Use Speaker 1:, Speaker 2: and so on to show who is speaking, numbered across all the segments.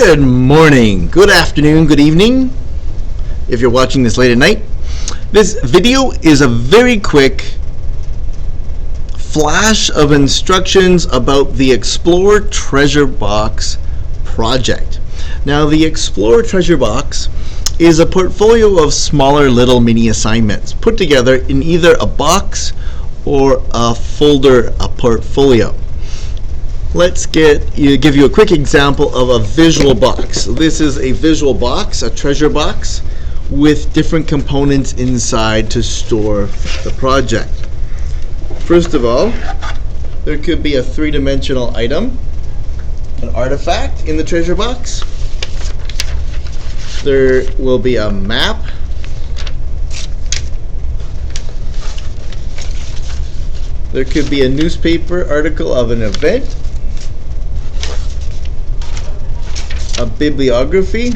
Speaker 1: Good morning, good afternoon, good evening, if you're watching this late at night. This video is a very quick flash of instructions about the ExplorerTreasureBox project. Now, the ExplorerTreasureBox is a portfolio of smaller little mini assignments put together in either a box or a folder, a portfolio. Let's give you a quick example of a visual box. So this is a visual box, a treasure box, with different components inside to store the project. First of all, there could be a three-dimensional item, an artifact in the treasure box. There will be a map. There could be a newspaper article of an event. A bibliography.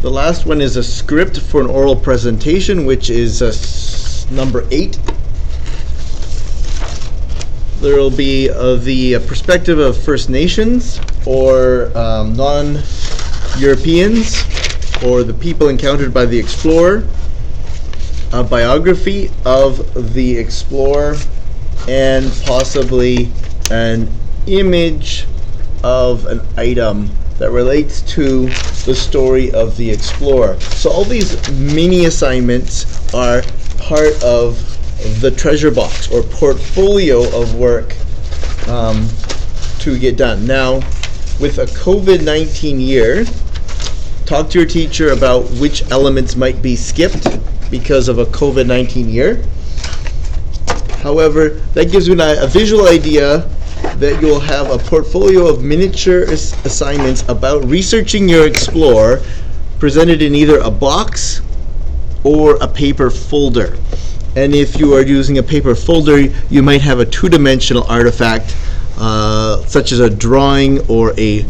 Speaker 1: The last one is a script for an oral presentation, which is number 8. There will be the perspective of First Nations or non-Europeans or the people encountered by the explorer, a biography of the explorer, and possibly an image of an item that relates to the story of the explorer. So all these mini assignments are part of the treasure box or portfolio of work to get done. Now, with a COVID-19 year, talk to your teacher about which elements might be skipped because of a COVID-19 year. However, that gives you a visual idea that you'll have a portfolio of miniature assignments about researching your explorer presented in either a box or a paper folder. And if you are using a paper folder, you might have a two-dimensional artifact such as a drawing or a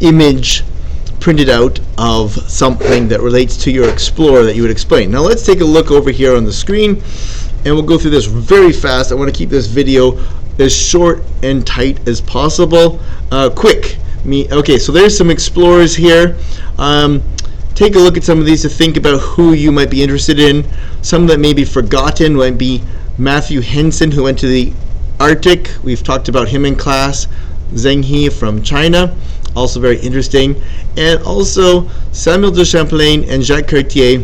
Speaker 1: image printed out of something that relates to your explorer that you would explain. Now let's take a look over here on the screen, and we'll go through this very fast. I want to keep this video as short and tight as possible. Okay, so there's some explorers here. Take a look at some of these to think about who you might be interested in. Some that may be forgotten might be Matthew Henson, who went to the Arctic. We've talked about him in class. Zheng He from China, also very interesting. And also Samuel de Champlain and Jacques Cartier,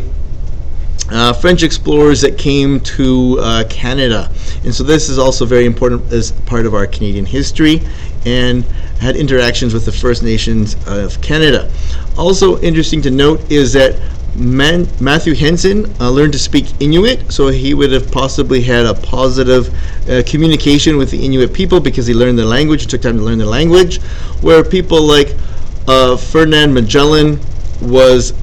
Speaker 1: French explorers that came to Canada. And so this is also very important as part of our Canadian history and had interactions with the First Nations of Canada. Also interesting to note is that Matthew Henson learned to speak Inuit, so he would have possibly had a positive communication with the Inuit people because he learned the language, it took time to learn the language, where people like Ferdinand Magellan was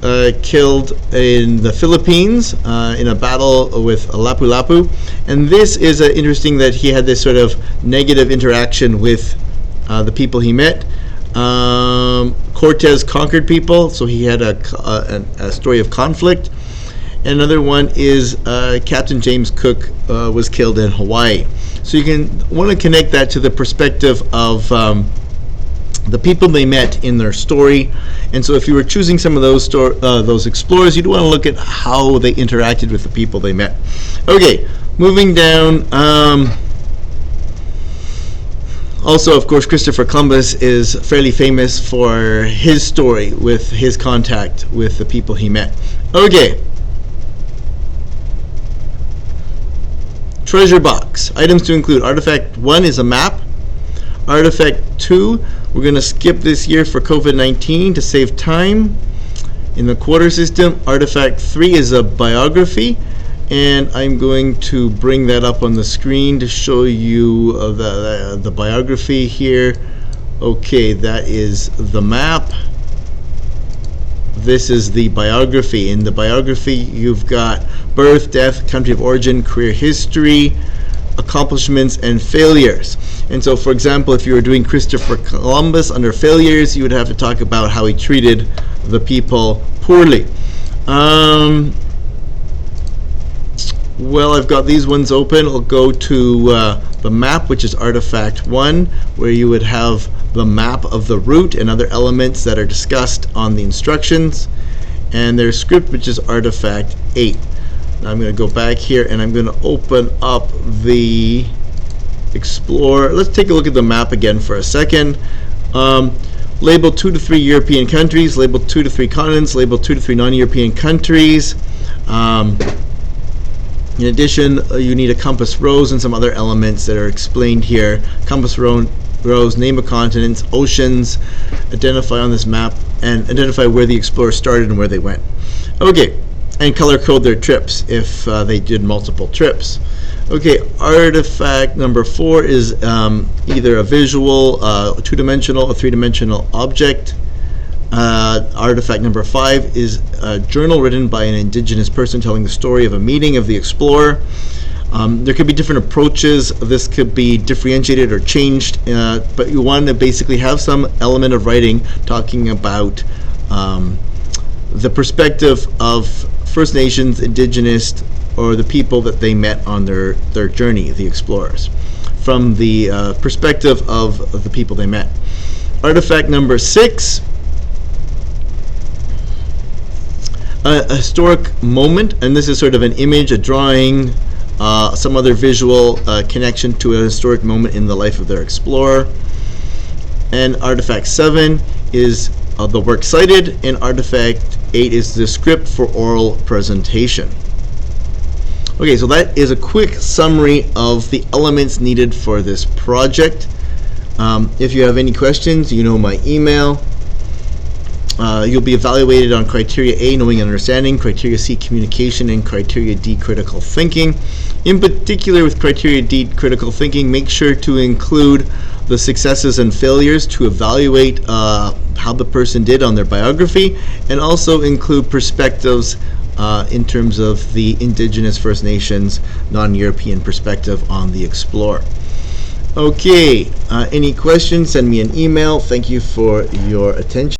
Speaker 1: killed in the Philippines in a battle with Lapu-Lapu. And this is interesting that he had this sort of negative interaction with the people he met. Cortez conquered people, so he had a story of conflict. Another one is Captain James Cook was killed in Hawaii. So you can want to connect that to the perspective of the people they met in their story. And so if you were choosing some of those explorers, you'd want to look at how they interacted with the people they met. Okay, moving down. Also, of course, Christopher Columbus is fairly famous for his story with his contact with the people he met. Okay. Treasure box. Items to include. Artifact 1 is a map. Artifact 2, we're going to skip this year for COVID-19 to save time. In the quarter system, Artifact 3 is a biography, and I'm going to bring that up on the screen to show you the biography here. Okay, that is the map. This is the biography. In the biography, you've got birth, death, country of origin, career history, accomplishments, and failures. And so, for example, if you were doing Christopher Columbus under failures, you would have to talk about how he treated the people poorly. Well, I've got these ones open. I'll go to the map, which is artifact 1, where you would have the map of the route and other elements that are discussed on the instructions. And there's script, which is artifact 8. Now I'm going to go back here and I'm going to open up the Explorer. Let's take a look at the map again for a second. Label 2 to 3 European countries, label 2 to 3 continents, label 2 to 3 non-European countries. In addition, you need a compass rose and some other elements that are explained here. Compass rose, name of continents, oceans, identify on this map, and identify where the explorer started and where they went. Okay, and color code their trips if they did multiple trips. Okay, artifact number 4 is either a visual, two-dimensional, or three-dimensional object. Artifact number 5 is a journal written by an indigenous person telling the story of a meeting of the explorer. There could be different approaches. This could be differentiated or changed, but you want to basically have some element of writing talking about the perspective of First Nations, indigenous, or the people that they met on their journey, the explorers, from the perspective of the people they met. Artifact number 6, a historic moment, and this is sort of an image, a drawing, some other visual connection to a historic moment in the life of their explorer. And artifact 7 is the work cited, and artifact 8 is the script for oral presentation. Okay, so that is a quick summary of the elements needed for this project. If you have any questions, you know my email. You'll be evaluated on criteria A, knowing and understanding, criteria C, communication, and criteria D, critical thinking. In particular, with criteria D, critical thinking, make sure to include the successes and failures to evaluate how the person did on their biography, and also include perspectives in terms of the Indigenous, First Nations, non-European perspective on the explorer. Okay, any questions, send me an email. Thank you for your attention.